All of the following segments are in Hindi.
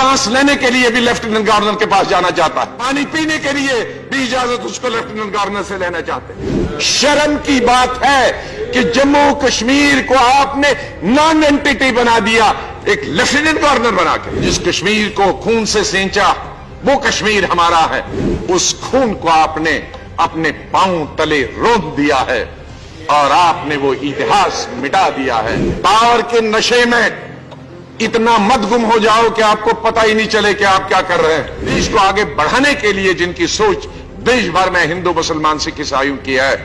सांस लेने के लिए भी लेफ्टिनेंट गवर्नर के पास जाना चाहता है, पानी पीने के लिए भी इजाजत उसको लेफ्टिनेंट गवर्नर से लेना चाहते हैं। शर्म की बात है कि जम्मू कश्मीर को आपने नॉन एंटिटी बना दिया, एक लेफ्टिनेंट गवर्नर बना के। जिस कश्मीर को खून से सींचा वो कश्मीर हमारा है, उस खून को आपने अपने पांव तले रोक दिया है और आपने वो इतिहास मिटा दिया है। पावर के नशे में इतना मत गुम हो जाओ कि आपको पता ही नहीं चले कि आप क्या कर रहे हैं। देश को आगे बढ़ाने के लिए जिनकी सोच देश भर में हिंदू मुसलमान सिख ईसाइयों की है,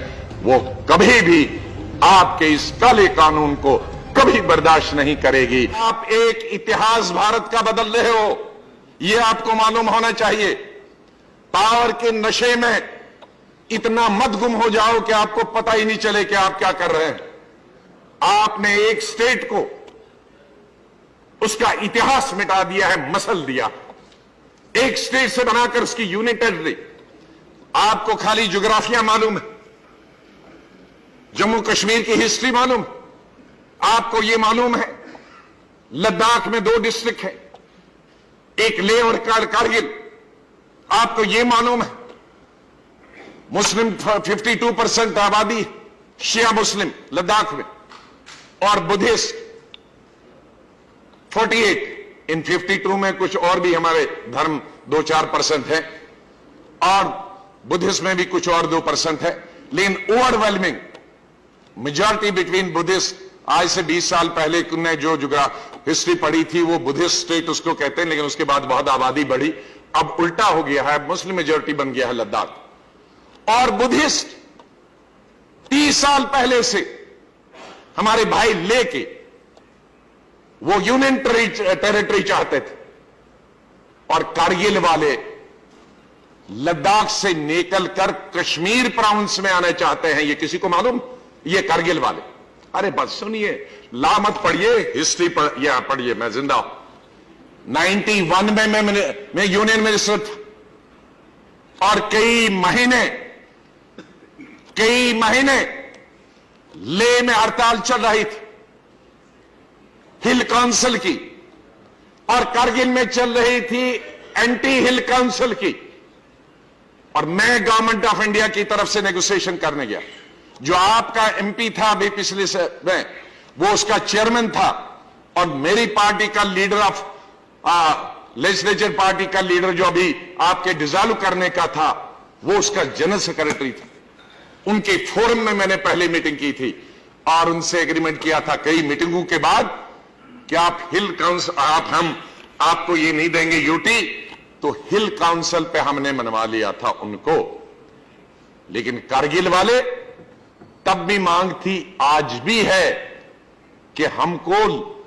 वो कभी भी आपके इस काले कानून को कभी बर्दाश्त नहीं करेगी। आप एक इतिहास भारत का बदल रहे हो, यह आपको मालूम होना चाहिए। पावर के नशे में इतना मत गुम हो जाओ कि आपको पता ही नहीं चले कि आप क्या कर रहे हैं। आपने एक स्टेट को उसका इतिहास मिटा दिया है, मसल दिया। एक स्टेट से बनाकर उसकी यूनियन टेरिटरी। आपको खाली ज्योग्राफिया मालूम है, जम्मू कश्मीर की हिस्ट्री मालूम, आपको यह मालूम है लद्दाख में 2 डिस्ट्रिक्ट है, एक लेह और कारगिल। आपको यह मालूम है मुस्लिम 52% आबादी शिया मुस्लिम लद्दाख में और बुद्धिस्ट 48। इन 52 में कुछ और भी हमारे धर्म 2-4% है और बुद्धिस्ट में भी कुछ और 2% है, लेकिन ओवरवेलमिंग मेजॉरिटी बिटवीन बुद्धिस्ट। आज से 20 साल पहले ने जो हिस्ट्री पढ़ी थी वो बुद्धिस्ट स्टेट उसको कहते हैं, लेकिन उसके बाद बहुत आबादी बढ़ी, अब उल्टा हो गया है, मुस्लिम मेजॉरिटी बन गया है लद्दाख। और बुद्धिस्ट 30 साल पहले से हमारे भाई लेके वो यूनियन टेरिटरी चाहते थे और कारगिल वाले लद्दाख से निकलकर कश्मीर प्रोविंस में आना चाहते हैं। ये किसी को मालूम? ये कारगिल वाले। अरे बस सुनिए, ला मत पढ़िए, हिस्ट्री पढ़िए। मैं जिंदा हूं। 91 में मैं यूनियन मिनिस्टर था और कई महीने लेह में हड़ताल चल रही थी हिल काउंसिल की, और कारगिल में चल रही थी एंटी हिल काउंसिल की। और मैं गवर्नमेंट ऑफ इंडिया की तरफ से नेगोशिएशन करने गया। जो आपका एमपी था अभी पिछले से में, वो उसका चेयरमैन था, और मेरी पार्टी का लीडर ऑफ लेजिस्लेचर पार्टी का लीडर जो अभी आपके डिसॉल्व करने का था, वो उसका जनरल सेक्रेटरी था। उनके फोरम में मैंने पहले मीटिंग की थी और उनसे एग्रीमेंट किया था कई मीटिंगों के बाद कि आप हिल काउंसिल, हम आपको ये नहीं देंगे यूटी। तो हिल काउंसिल पे हमने मनवा लिया था उनको। लेकिन कारगिल वाले तब भी मांग थी, आज भी है, कि हमको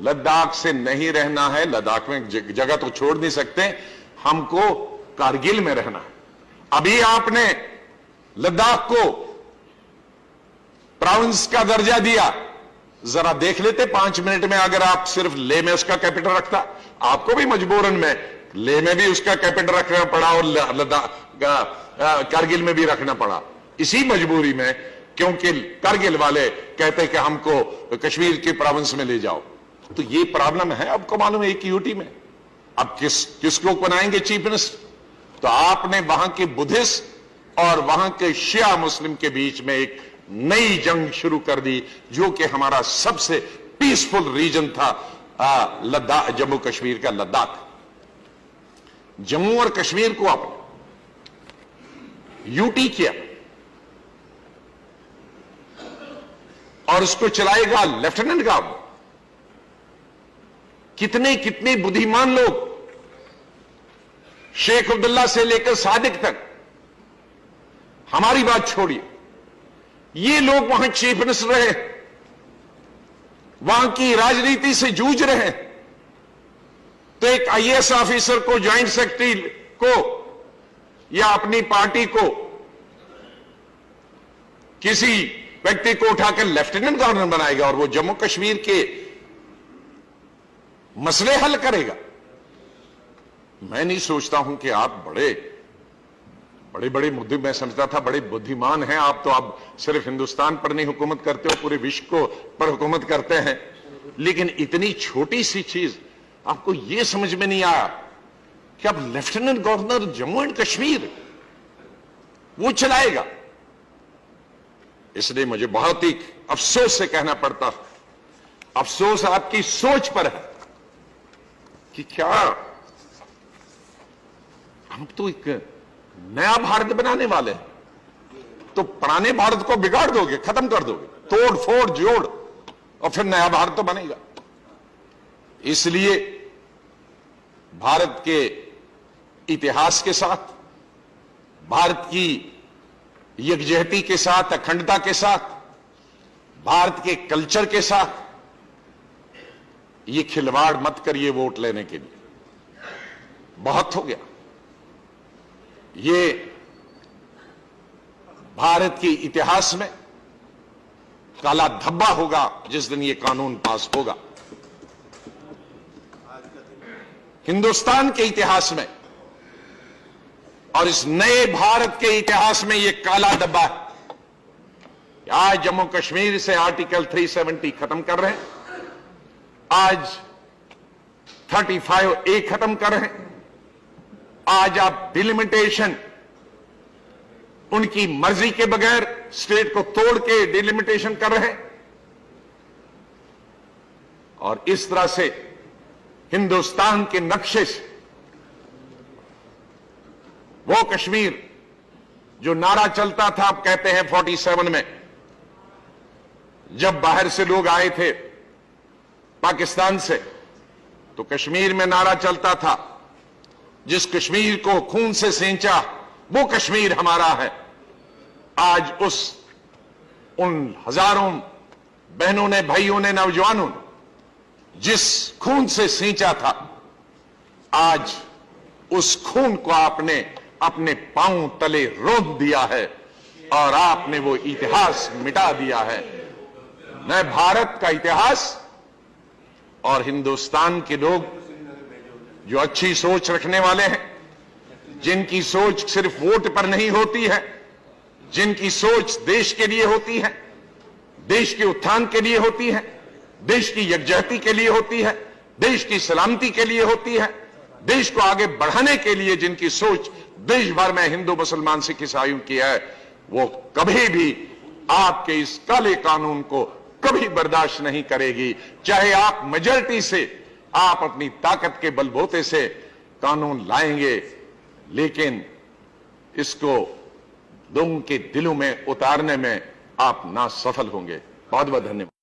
लद्दाख से नहीं रहना है, लद्दाख में जगह तो छोड़ नहीं सकते, हमको कारगिल में रहना है। अभी आपने लद्दाख को प्रोविंस का दर्जा दिया। जरा देख लेते 5 मिनट में, अगर आप सिर्फ लेह में उसका कैपिटल रखता, आपको भी मजबूरन में लेह में भी उसका कैपिटल रखना पड़ा और कारगिल में भी रखना पड़ा, इसी मजबूरी में, क्योंकि कारगिल वाले कहते कि हमको कश्मीर के प्रोविंस में ले जाओ। तो ये प्रॉब्लम है, आपको मालूम है, एक यूटी में। अब किस लोग बनाएंगे चीफ मिनिस्टर? तो आपने वहां के बुद्धिस्ट और वहां के शिया मुस्लिम के बीच में एक नई जंग शुरू कर दी, जो कि हमारा सबसे पीसफुल रीजन था, लद्दाख, जम्मू कश्मीर का लद्दाख। जम्मू और कश्मीर को आपने यूटी किया और उसको चलाएगा लेफ्टिनेंट गवर्नर। कितने बुद्धिमान लोग, शेख अब्दुल्ला से लेकर सादिक तक, हमारी बात छोड़िए, ये लोग वहां चीफ मिनिस्टर रहे, वहां की राजनीति से जूझ रहे हैं। तो एक आईएएस ऑफिसर को, ज्वाइंट सेक्रेटरी को या अपनी पार्टी को, किसी व्यक्ति को उठाकर लेफ्टिनेंट गवर्नर बनाएगा और वो जम्मू कश्मीर के मसले हल करेगा। मैं नहीं सोचता हूं कि आप बड़े मुद्दे, मैं समझता था बड़े बुद्धिमान हैं आप, तो आप सिर्फ हिंदुस्तान पर नहीं हुकूमत करते हो, पूरे विश्व को पर हुकूमत करते हैं। लेकिन इतनी छोटी सी चीज आपको यह समझ में नहीं आया कि अब lieutenant governor Jammu and Kashmir वो चलाएगा। इसलिए मुझे बहुत ही अफसोस से कहना पड़ता, अफसोस आपकी सोच पर है कि क्या हम तो एक नया भारत बनाने वाले हैं, तो पुराने भारत को बिगाड़ दोगे, खत्म कर दोगे, तोड़ फोड़ जोड़, और फिर नया भारत तो बनेगा। इसलिए भारत के इतिहास के साथ, भारत की यकजहती के साथ, अखंडता के साथ, भारत के कल्चर के साथ ये खिलवाड़ मत करिए वोट लेने के लिए। बहुत हो गया। ये भारत के इतिहास में काला धब्बा होगा जिस दिन ये कानून पास होगा। हिंदुस्तान के इतिहास में और इस नए भारत के इतिहास में यह काला धब्बा है। आज जम्मू कश्मीर से आर्टिकल 370 खत्म कर रहे हैं, आज 35A खत्म कर रहे हैं, आज आप डिलिमिटेशन उनकी मर्जी के बगैर स्टेट को तोड़ के डिलिमिटेशन कर रहे हैं, और इस तरह से हिंदुस्तान के नक्शे से वो कश्मीर जो नारा चलता था, आप कहते हैं 47 में जब बाहर से लोग आए थे पाकिस्तान से, तो कश्मीर में नारा चलता था, जिस कश्मीर को खून से सींचा वो कश्मीर हमारा है। आज उन हजारों बहनों ने, भाइयों ने, नौजवानों ने जिस खून से सींचा था, आज उस खून को आपने अपने पांव तले रोंद दिया है और आपने वो इतिहास मिटा दिया है। न भारत का इतिहास और हिंदुस्तान के लोग जो अच्छी सोच रखने वाले हैं, जिनकी सोच सिर्फ वोट पर नहीं होती है, जिनकी सोच देश के लिए होती है, देश के उत्थान के लिए होती है, देश की यकजहती के लिए होती है, देश की सलामती के लिए होती है, देश को आगे बढ़ाने के लिए जिनकी सोच देश भर में हिंदू, मुसलमान, सिख, ईसाइयों की है, वो कभी भी आपके इस काले कानून को कभी बर्दाश्त नहीं करेगी। चाहे आप मेजॉरिटी से, आप अपनी ताकत के बलबूते से कानून लाएंगे, लेकिन इसको लोगों के दिलों में उतारने में आप ना सफल होंगे। बहुत बहुत धन्यवाद।